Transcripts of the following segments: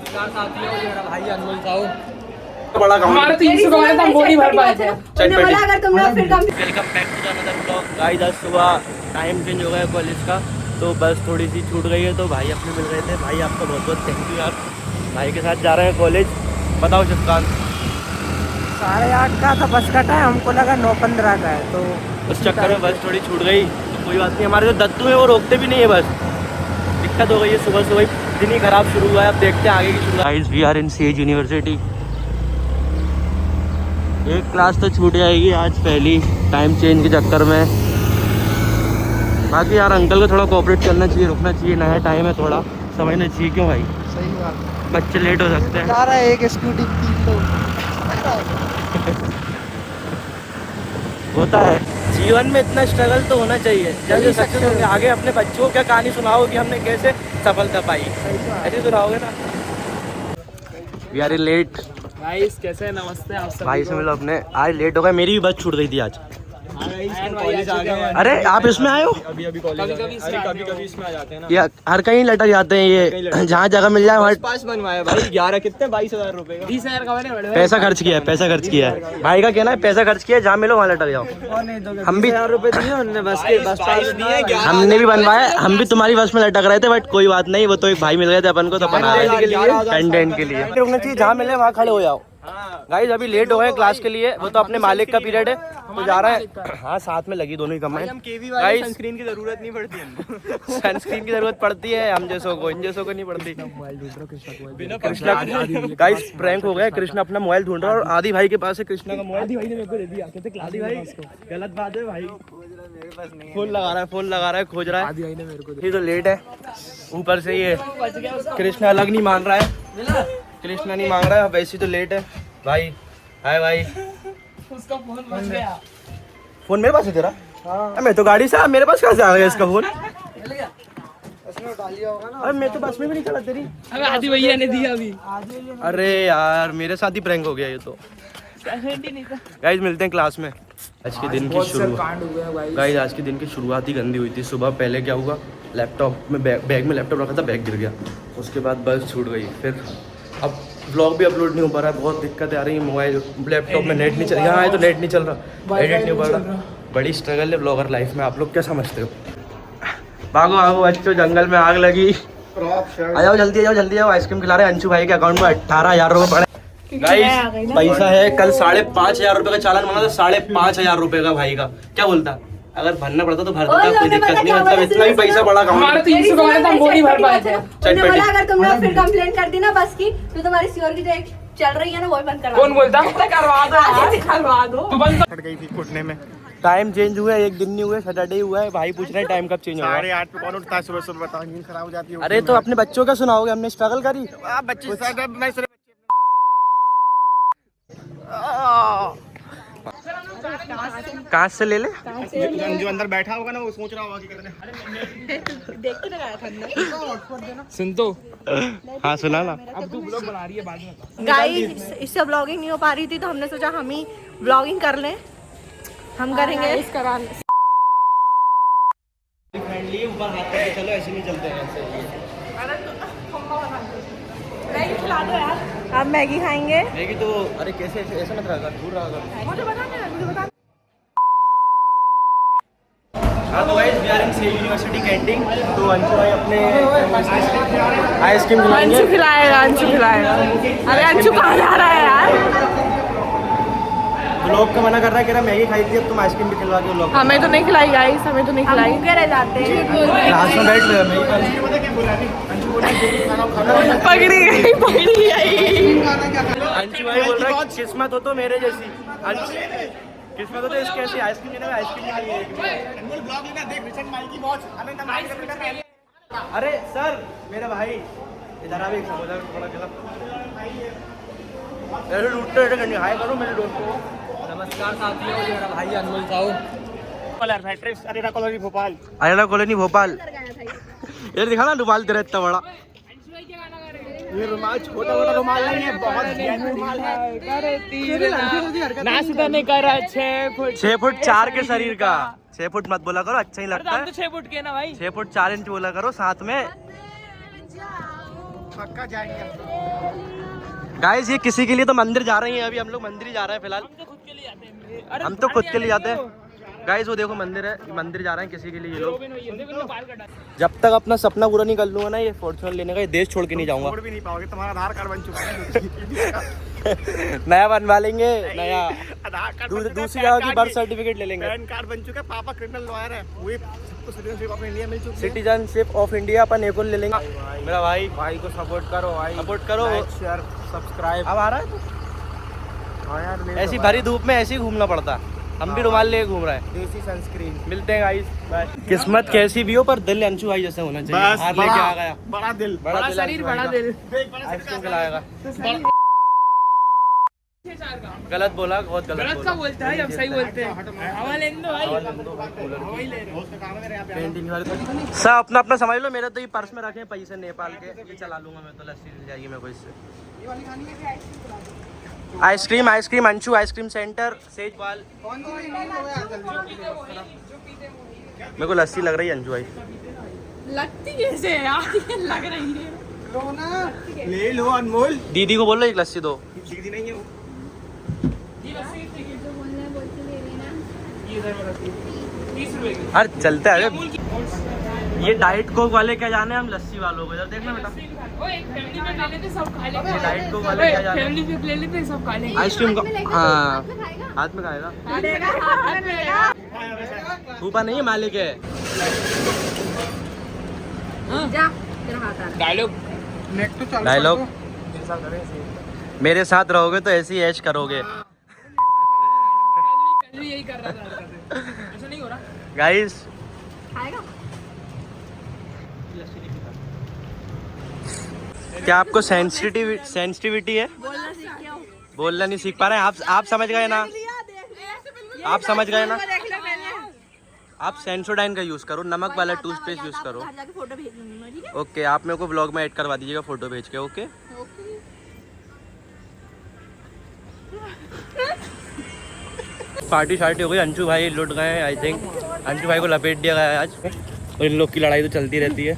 नमस्कार साथियों, ये मेरा भाई अनमोल साहू। बड़ा हमारे 300 कमाए तो हम वो नहीं भर पाए थे। Welcome back to another blog. Guys आज सुबह टाइम चेंज हो गया कॉलेज का, तो बस थोड़ी सी छूट गई है, तो भाई अपने मिल रहे थे। भाई आपका बहुत बहुत थैंक यू यार। भाई के साथ जा रहे हैं कॉलेज। बताओ शिवकांत। 8:30 का था बस का टाइम, हमको लगा 9:15 का है, तो उस चक्कर में बस थोड़ी छूट गई, तो कोई बात नहीं। हमारे जो दत्तू है वो रोकते भी नहीं है, बस दिक्कत हो गई है। सुबह सुबह दिन ही खराब शुरू हुआ है, अब देखते हैं आगे की शुरुआत। Guys we are in Sage university. एक क्लास तो छूट जाएगी आज पहली, टाइम चेंज के चक्कर में। बाकी यार अंकल को थोड़ा कोऑपरेट करना चाहिए, रुकना चाहिए। नया टाइम है, थोड़ा समझना चाहिए। क्यों भाई? सही बात। बच्चे लेट हो सकते हैं। जा रहा है एक स्कूटी 3 लोग। होता है जीवन में, इतना स्ट्रगल तो होना चाहिए। जब जो सक्सेस होंगे आगे अपने बच्चों को क्या कहानी सुनाओ कि हमने कैसे सफलता पाई, ऐसे सुनाओगे ना। We are late. गाइस कैसे हैं? नमस्ते आप सभी भाई से मिलो अपने। आज लेट हो गए, मेरी भी बस छूट गई थी आज। कॉलेज आ गए। अरे आप इसमें आए हो? अभी कभी इसमें आ जाते हैं ना। या हर कहीं लटक जाते हैं ये, जहाँ जगह मिल जाए वहाँ। पास बनवाया भाई 11 कितने 22,000 रुपए का। 20,000 का मैंने बड़े पैसा खर्च किया है, पैसा खर्च किया है। भाई का कहना है पैसा खर्च किया है, जहाँ मिलो वहाँ लटक जाओ। हम भी 20,000 रुपए दिए उन्होंने बस के बस पास दिए। हमने भी बनवाया, हम भी तुम्हारी बस में लटक रहे थे, बट कोई बात नहीं। वो तो एक भाई मिल गए थे अपन को, तो अपन कंटेंट के लिए रुकना चाहिए। जहाँ मिले वहाँ खड़े हो जाओ। गाइस अभी लेट हो गए क्लास के लिए, वो तो अपने मालिक का पीरियड है, तो जा रहा है। हाँ साथ में लगी दोनों ही कमाए। गाइस सनस्क्रीन की जरूरत नहीं पड़ती हमको। सनस्क्रीन की जरूरत पड़ती है हम जैसों को, इन जैसों को नहीं पड़ती। कृष्णा गाइस प्रैंक हो गया। कृष्णा अपना मोबाइल ढूंढ रहा है और आदि भाई के पास है कृष्णा का मोबाइल। आदि भाई ने मेरे को दे दिया। कहते आदि भाई गलत बात है भाई, फोन लगा रहा है खोज रहा है। ये तो लेट है, ऊपर से ये कृष्णा अलग नहीं मान रहा है। कृष्णा नहीं मांग रहा है, वैसे तो लेट है भाई। हाय भाई, उसका फोन बच गया। फोन मेरे पास है तेरा? हाँ। मैं तो गाड़ी से, मेरे पास कहाँ से आ गया इसका फोन? उसमें उठा लिया होगा ना। अरे मैं तो बस में भी नहीं चला तेरी। अबे आदि भैया ने दिया अभी। अरे यार मेरे साथ ही प्रैंक हो गया ये तो। गाइस मिलते हैं क्लास में। आज के दिन की शुरुआत, गाइस आज के दिन की शुरुआत ही गंदी हुई थी। सुबह पहले क्या हुआ, लैपटॉप में बैग में लैपटॉप रखा था, बैग गिर गया। उसके बाद बस छूट गई। फिर अब व्लॉग भी अपलोड नहीं हो पा रहा है, बहुत दिक्कतें आ रही है। मोबाइल लैपटॉप में नेट नहीं चल रहा, यहाँ आए तो नेट नहीं चल रहा, एडिट नहीं हो पा रहा। बड़ी स्ट्रगल है ब्लॉगर लाइफ में। आप लोग क्या समझते हो? भागो भागो बच्चों, जंगल में आग लगी। आ जाओ जल्दी, आ जाओ जल्दी आओ। आइसक्रीम खिला रहे हैं। अंशु भाई के अकाउंट में 18,000 रुपये पड़े। गाइस पैसा है, कल 5,500 रुपये का चालान बना था। 5,500 रुपये का भाई का। क्या बोलता? अगर भरना पड़ता तो भर देता, कोई दिक्कत नहीं। मतलब इतना भी पैसा बड़ा कमाया। हमारे 300 कमाए तो हम वो नहीं भर पाए थे। तुमने बोला अगर तुमने फिर कंप्लेंट कर दी ना बस की, तो तुम्हारी सीओर की जो एक चल रही है ना, वो बंद करवा। कौन बोलता है? करवा दो। तू बंद फट गई थी फुटने में। टाइम चेंज हुआ है, एक दिन नहीं हुआ है, सैटरडे हुआ है। भाई पूछ रहे हैं टाइम कब चेंज होगा। 8:30 पे कौन उठता है सुबह सुबह? बताओ, नींद खराब हो जाती है। अरे तो अपने बच्चों का सुनाओगे, हमने स्ट्रगल करी। आप बच्चे कांच से ले ले। जो अंदर बैठा होगा ना वो सोच रहा होगा कि देख के लगाया था अंदर। सुन तो। हाँ सुना ना। अब तू ब्लॉग बना रही है बाद में। गाइस इससे ब्लॉगिंग नहीं हो पा रही थी, तो हमने सोचा हम ही ब्लॉगिंग कर लें। हम करेंगे फ्रेंडली ऊपर हाथ करके चलो, ऐसे नहीं चलते हैं ऐसे। मैगी खिला दो यार। अब मैगी खाएंगे। मैगी तो अरे कैसे ऐसे मत रहा, दूर रहा। मुझे बता। हाँ तो guys we are in Sage university canteen. तो अंशु भाई अपने आइसक्रीम खिलाएंगे। अंशु खिलाएगा। अरे अंशु कहाँ जा रहा है यार? ब्लॉग का मना कर रहा है, कह रहा मैगी खाई थी, अब तुम आइसक्रीम भी खिलवा के ब्लॉग। हमें तो नहीं खिलाई गाइस, हमें तो नहीं खिलाई। भूखे रह जाते हैं। क्लास में बैठ रहे पकड़ी गई। अंशु भाई बोल रहा है किस्मत हो तो मेरे जैसी। किस्मत हो तो इसके ऐसी आइसक्रीम देना, आइसक्रीम नहीं है। अरे सर मेरा भाई इधर आ भी, समोसा थोड़ा खिला। ऐसे लूटते रहते, हाय करो मेरे दोस्त को। नमस्कार साथियों, ये मेरा भाई अनमोल साहू। अरेरा कॉलोनी भोपाल। ये दिखा ना रुमाल तेरा इतना बड़ा। ये रुमाल छोटा रुमाल नहीं है, बहुत रुमाल है। नाच नहीं करा 6 फुट 4 के शरीर का। 6 फुट मत बोला करो, अच्छा ही लगता है। 6 फुट के ना भाई, 6 फुट 4 इंच बोला करो साथ में। पक्का जाएंगे। गाइस ये किसी के लिए तो मंदिर जा रहे हैं, अभी हम लोग मंदिर ही जा रहे हैं फिलहाल। हम तो खुद के लिए जाते हैं। गाइस वो देखो मंदिर है, मंदिर जा रहे हैं किसी के लिए ये लोग। जब तक अपना सपना पूरा नहीं कर लूंगा ना ये फॉर्च्यूनर लेने का, ये देश छोड़ के नहीं जाऊंगा। छोड़ भी नहीं पाओगे, तुम्हारा आधार कार्ड बन चुका है। नया बनवा लेंगे, नया आधार कार्ड दूसरी जगह की बर्थ सर्टिफिकेट ले लेंगे। पैन कार्ड बन चुका है, पापा क्रिमिनल लॉयर है, वही सबको सिटीजनशिप ऑफ इंडिया मिल चुकी है। सिटीजनशिप ऑफ इंडिया अपन एक और ले लेंगे। मेरा भाई को सपोर्ट करो भाई, सपोर्ट करो, शेयर सब्सक्राइब। अब आ रहा है ऐसी भरी धूप में ऐसे ही घूमना पड़ता है, हम भी रुमाल लेके घूम रहे हैं। देसी सनस्क्रीन। मिलते हैं गाइस, बाय। किस्मत कैसी भी हो पर दिल अंशु भाई जैसे होना चाहिए। बस हाथ लेके आ गया, बड़ा दिल, बड़ा शरीर, बड़ा दिल, बड़ा आइसक्रीम खिलाएगा। गलत बोला, बहुत गलत का बोलता है, हम सही बोलते हैं। हवा लेने दो भाई, सब अपना अपना समझ लो। मेरे तो ये पर्स में रखे पैसे नेपाल के, ये चला लूंगा मैं तो, लस्सी मिल जाएगी मेरे को इससे। Ice cream ice cream Anshu ice cream centre Sejwal. मेरे को लस्सी लग रही है अंशु भाई। लगती कैसे है यार, लग रही है। ले लो अनमोल। दीदी को बोलो एक लस्सी दो। दीदी नहीं है वो। अरे चलते हैं ये डाइट कोक वाले क्या जाने, हम लस्सी वालों को। इधर देखना बेटा, फैमिली पैक ले लेते सब खा लेंगे। ये डाइट कोक वाले क्या जाने। फैमिली पैक ले लेते सब खा लेंगे। आइसक्रीम का हाँ हाथ में खाएगा, ऊपर नहीं है मालिक है। डायलॉग मेरे साथ रहोगे तो ऐसी ऐश करोगे। यही कर रहा था, ऐसा नहीं हो रहा गाइस। क्या आपको सेंसिटिविटी है? बोलना नहीं सीख पा रहे हैं आप समझ गए ना, आप समझ गए ना। आप सेंसोडाइन का यूज़ करो, नमक वाला टूथपेस्ट यूज़ करो। ओके, आप मेरे को ब्लॉग में ऐड करवा दीजिएगा फोटो भेज के। ओके पार्टी शार्टी हो गई, अंशु भाई लुट गए हैं आई थिंक। अंशु भाई को लपेट दिया गया है आज, और इन लोग की लड़ाई तो चलती रहती है।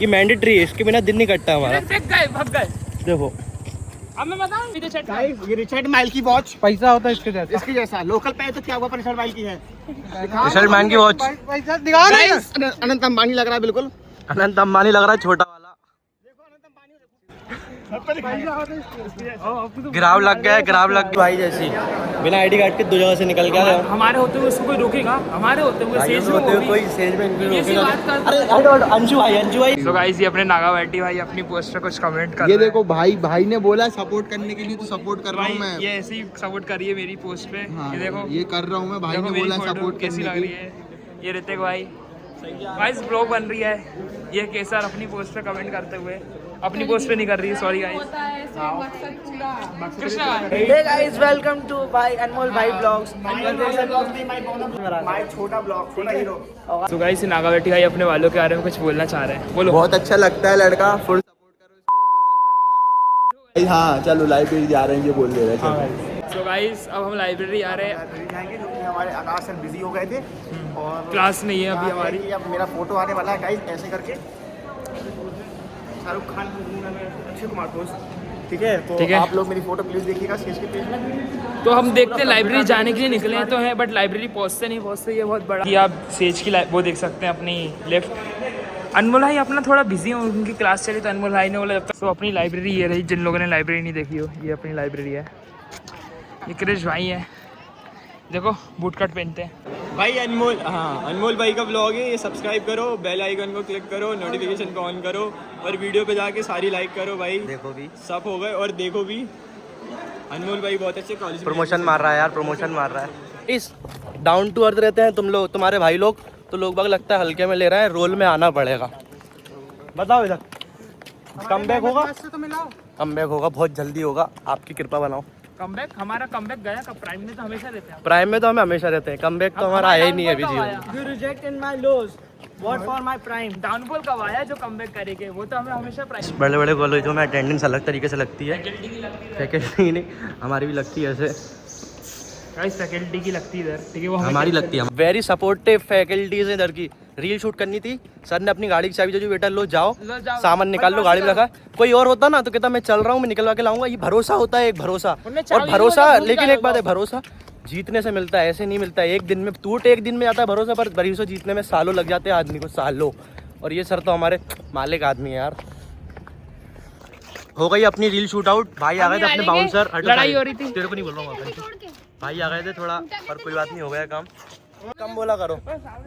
ये मैंडेटरी है, इसके बिना दिन नहीं कटता हमारा। भाग गए। देखो अब मैं बताऊं, ये रिचर्ड माइल की वॉच, पैसा होता है इसके जैसा। इसके जैसा लोकल पे तो क्या हुआ, पर रिचर्ड माइल की है। रिचर्ड मैन की वॉच। पैसा दिखा रहे हैं। अनंत अंबानी लग रहा है बिल्कुल। अनंत अंबानी लग रहा है, छोटा वाला। ग्राव लग गया, ग्राव लग गया भाई जैसी। बिना आईडी कार्ड के दो जगह से निकल गया। हमारे होते हुए उसको कोई रोकेगा? हमारे होते हुए सेज में कोई सेज में ऐसी बात करता है। अरे अंशु भाई तो गाइस ये अपने नागा बैठी भाई अपनी पोस्ट पे कुछ कमेंट कर ये देखो भाई ने बोला सपोर्ट करने के लिए, तो सपोर्ट कर रहा हूँ मैं। ये ऐसे ही सपोर्ट करिए मेरी पोस्ट पे। ये देखो, ये कर रहा हूँ मैं, भाई ने बोला सपोर्ट कैसी लग रही है। ये ऋतिक भाई गाइस ब्लॉग बन रही है। ये केसर अपनी पोस्ट पे कमेंट करते हुए, अपनी पोस्ट पे नहीं कर रही है, sorry guys. Krishna hey guys, welcome to भाई अनमोल भाई ब्लॉग्स। माय छोटा ब्लॉग, छोटा हीरो। तो गाइस नागा बैठी भाई अपने वालों के बारे में कुछ बोलना चाह रहे हैं, बोलो। बहुत अच्छा लगता है लड़का, फुल सपोर्ट करो। हाँ चलो लाइब्रेरी जा रहे हैं, ये बोल दे रहे हैं। तो गाइस अब हम लाइब्रेरी आ रहे हैं। लाइब्रेरी जाएंगे क्योंकि हमारे आकाश सर बिजी हो गए थे और क्लास नहीं है अभी हमारी। अब मेरा फोटो आने वाला है गाइस, ऐसे करके शाहरुख खान अक्षय कुमार पोस्ट। ठीक है, तो ठीक है। आप लोग मेरी फोटो प्लीज देखिएगा स्टेज के पेज में। तो हम देखते हैं, लाइब्रेरी जाने के लिए निकले हैं तो है, बट लाइब्रेरी पहुंचते नहीं पहुंचते ये बहुत बड़ा। कि आप सेज की वो देख सकते हैं अपनी लेफ्ट। अनमोल भाई अपना थोड़ा बिजी है, उनकी क्लास चली तो अनमोल भाई ने बोला जब तक। तो अपनी लाइब्रेरी ये रही, जिन लोगों ने लाइब्रेरी नहीं देखी हो, ये अपनी लाइब्रेरी है। ये क्रिश भाई है, देखो बूट कट पहनते हैं भाई। अनमोल भाई का ब्लॉग है ये, सब्सक्राइब करो, बेल आइकन को क्लिक करो, नोटिफिकेशन को ऑन करो और वीडियो पे जाके सारी लाइक करो भाई। देखो भी सब हो गए। और देखो भी अनमोल भाई बहुत अच्छे कॉलेज प्रमोशन मार रहा है यार, प्रमोशन मार रहा है। इस डाउन टू अर्थ रहते हैं तुम लोग, तुम्हारे भाई लोग, तो लोग बाग लगता है हल्के में ले रहे हैं, रोल में आना पड़ेगा। बताओ इधर कमबैक होगा, कमबैक होगा, बहुत जल्दी होगा, आपकी कृपा बनाओ। कमबैक, हमारा कमबैक गया कब? प्राइम में तो हमेशा रहते हैं। प्राइम में तो हमें हमेशा रहते हैं, कमबैक तो हमारा आया ही नहीं है अभी जीवन। You rejected my laws. What for my prime? Downfall कब आया जो कमबैक करेंगे? वो तो हमें हमेशा प्राइम। बड़े बड़े कॉलेजों में अटेंडेंस अलग तरीके से लगती है, फैकल्टी नहीं, हमारी भी लगती है ऐसे। गाइस फैकल्टी की लगती है इधर, ठीक है, वो हमारी लगती है। वेरी सपोर्टिव फैकल्टीज इधर की, रील शूट करनी थी। सर ने अपनी गाड़ी की चाबी जो बेटा लो जाओ सामान निकाल लो, गाड़ी में रखा। कोई और होता ना तो कहता मैं चल रहा हूँ, मैं निकलवा के लाऊंगा। ये भरोसा होता है, एक भरोसा। और भरोसा, लेकिन एक बात है, भरोसा जीतने से मिलता है, ऐसे नहीं मिलता है। एक दिन में टूट, एक दिन में आता है भरोसा, पर भरोसा जीतने में सालों लग जाते हैं आदमी को, सालों। और ये सर तो हमारे मालिक आदमी है यार। हो गई अपनी रील शूट आउट। भाई आ गए थे अपने बाउंसर, लड़ाई हो रही थी। तेरे को नहीं बोल रहा हूँ, भाई आ गए थे थोड़ा, पर कोई बात नहीं, हो गया काम। कम बोला करो।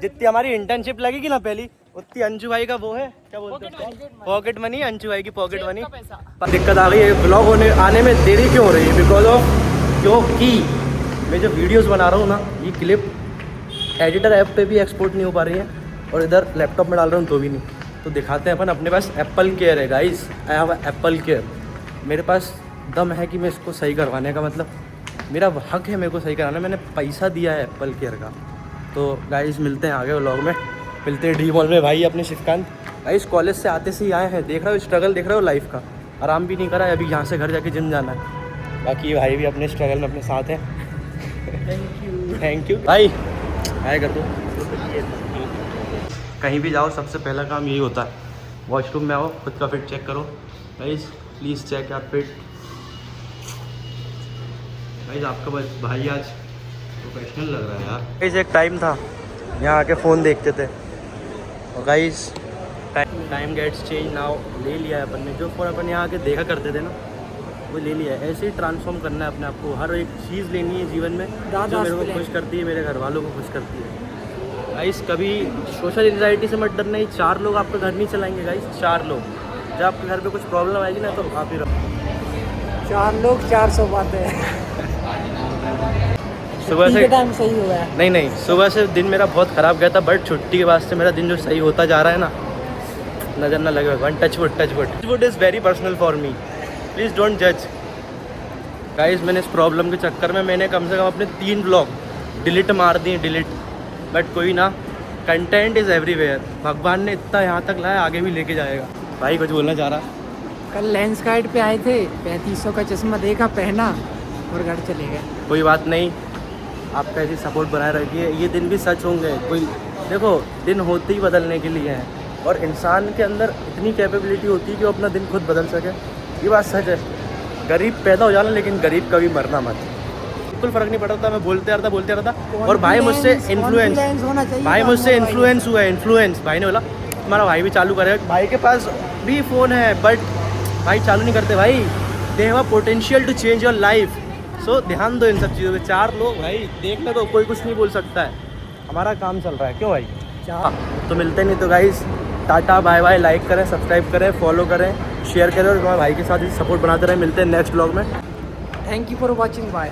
जितनी हमारी इंटर्नशिप लगेगी ना पहली, उतनी अंशु भाई का वो है, क्या बोलते हैं, पॉकेट मनी। अंशु भाई की पॉकेट मनी। पर दिक्कत आ गई है, ब्लॉग आने में देरी क्यों हो रही है? बिकॉज ऑफ क्योंकि मैं जो वीडियोस बना रहा हूँ ना, ये क्लिप एडिटर ऐप पे भी एक्सपोर्ट नहीं हो पा रही है, और इधर लैपटॉप में डाल रहा हूँ तो भी नहीं। तो दिखाते हैं अपन, अपने पास एप्पल केयर है guys. I have Apple care. मेरे पास दम है कि मैं इसको सही करवाने का, मतलब मेरा हक है मेरे को सही कराना। मैंने पैसा दिया है एप्पल केयर का। तो गाइस मिलते हैं आगे व्लॉग में, मिलते हैं डी मॉल में। भाई अपने शिवकांत गाइस कॉलेज से आते से ही आए हैं, देख रहे हो स्ट्रगल, देख रहे हो लाइफ का। आराम भी नहीं करा है, अभी यहाँ से घर जाके जिम जाना है। बाकी भाई भी अपने स्ट्रगल में अपने साथ हैं। थैंक यू भाई। आए कर दो। कहीं भी जाओ सबसे पहला काम यही होता है, वॉशरूम में आओ, खुद का फिट चेक करो। Guys please check your fit. Guys आपका भाई आज प्रोफेशनल लग रहा है यार। गाइस एक टाइम था यहाँ आके फ़ोन देखते थे, और guys time gets change now. ले लिया है अपन ने, जो फ़ोन अपन यहाँ आके देखा करते थे ना, वो ले लिया है। ऐसे ही ट्रांसफॉर्म करना है अपने आप को। हर एक चीज़ लेनी है जीवन में जो मेरे को खुश करती है, मेरे घर वालों को खुश करती है। गाइस कभी सोशल एंग्जाइटी से मत डरना ही। 4 लोग आपका घर नहीं चलाएंगे गाइस, 4 लोग। जब आपके घर पे कुछ प्रॉब्लम आएगी ना, तो आप ही रहो। 4 लोग 400 बातें। सुबह से टाइम सही हुआ है। नहीं, सुबह से दिन मेरा बहुत ख़राब गया था, बट छुट्टी के बाद से मेरा दिन जो सही होता जा रहा है ना, नज़र ना लगे भगवान। Touch wood is very personal for me, please don't जज गाइस। मैंने इस प्रॉब्लम के चक्कर में मैंने कम से कम अपने 3 ब्लॉग डिलीट मार दिए, डिलीट। बट कोई ना, कंटेंट इज़ एवरीवेयर। भगवान ने इतना यहाँ तक लाया, आगे भी लेके जाएगा। भाई कुछ बोलना चाह रहा? कल लेंस गाइड पे आए थे, 3500 का चश्मा देखा, पहना और घर चले गए। कोई बात नहीं, आपका ऐसी सपोर्ट बनाए रखिए। ये दिन भी सच होंगे। कोई देखो, दिन होते ही बदलने के लिए हैं, और इंसान के अंदर इतनी कैपेबिलिटी होती है कि वो अपना दिन खुद बदल सके। ये बात सच है। गरीब पैदा हो जाना, लेकिन गरीब कभी मरना मत। बिल्कुल फ़र्क नहीं पड़ता। मैं बोलते रहता। और भाई मुझसे इन्फ्लुएंस हुआ है। इन्फ्लुएंस भाई ने बोला हमारा भाई भी चालू करेगा। भाई के पास भी फ़ोन है, बट भाई चालू नहीं करते। भाई they have a potential to change your life. So ध्यान दो इन सब चीज़ों पे। 4 लोग भाई देखने को कोई कुछ नहीं बोल सकता है, हमारा काम चल रहा है। क्यों भाई? तो मिलते नहीं तो guys tata bye bye. Like करें, सब्सक्राइब करें, फॉलो करें, शेयर करें, और हमारे भाई के साथ सपोर्ट बनाते रहें। मिलते हैं नेक्स्ट ब्लॉग में। Thank you for watching. Bye.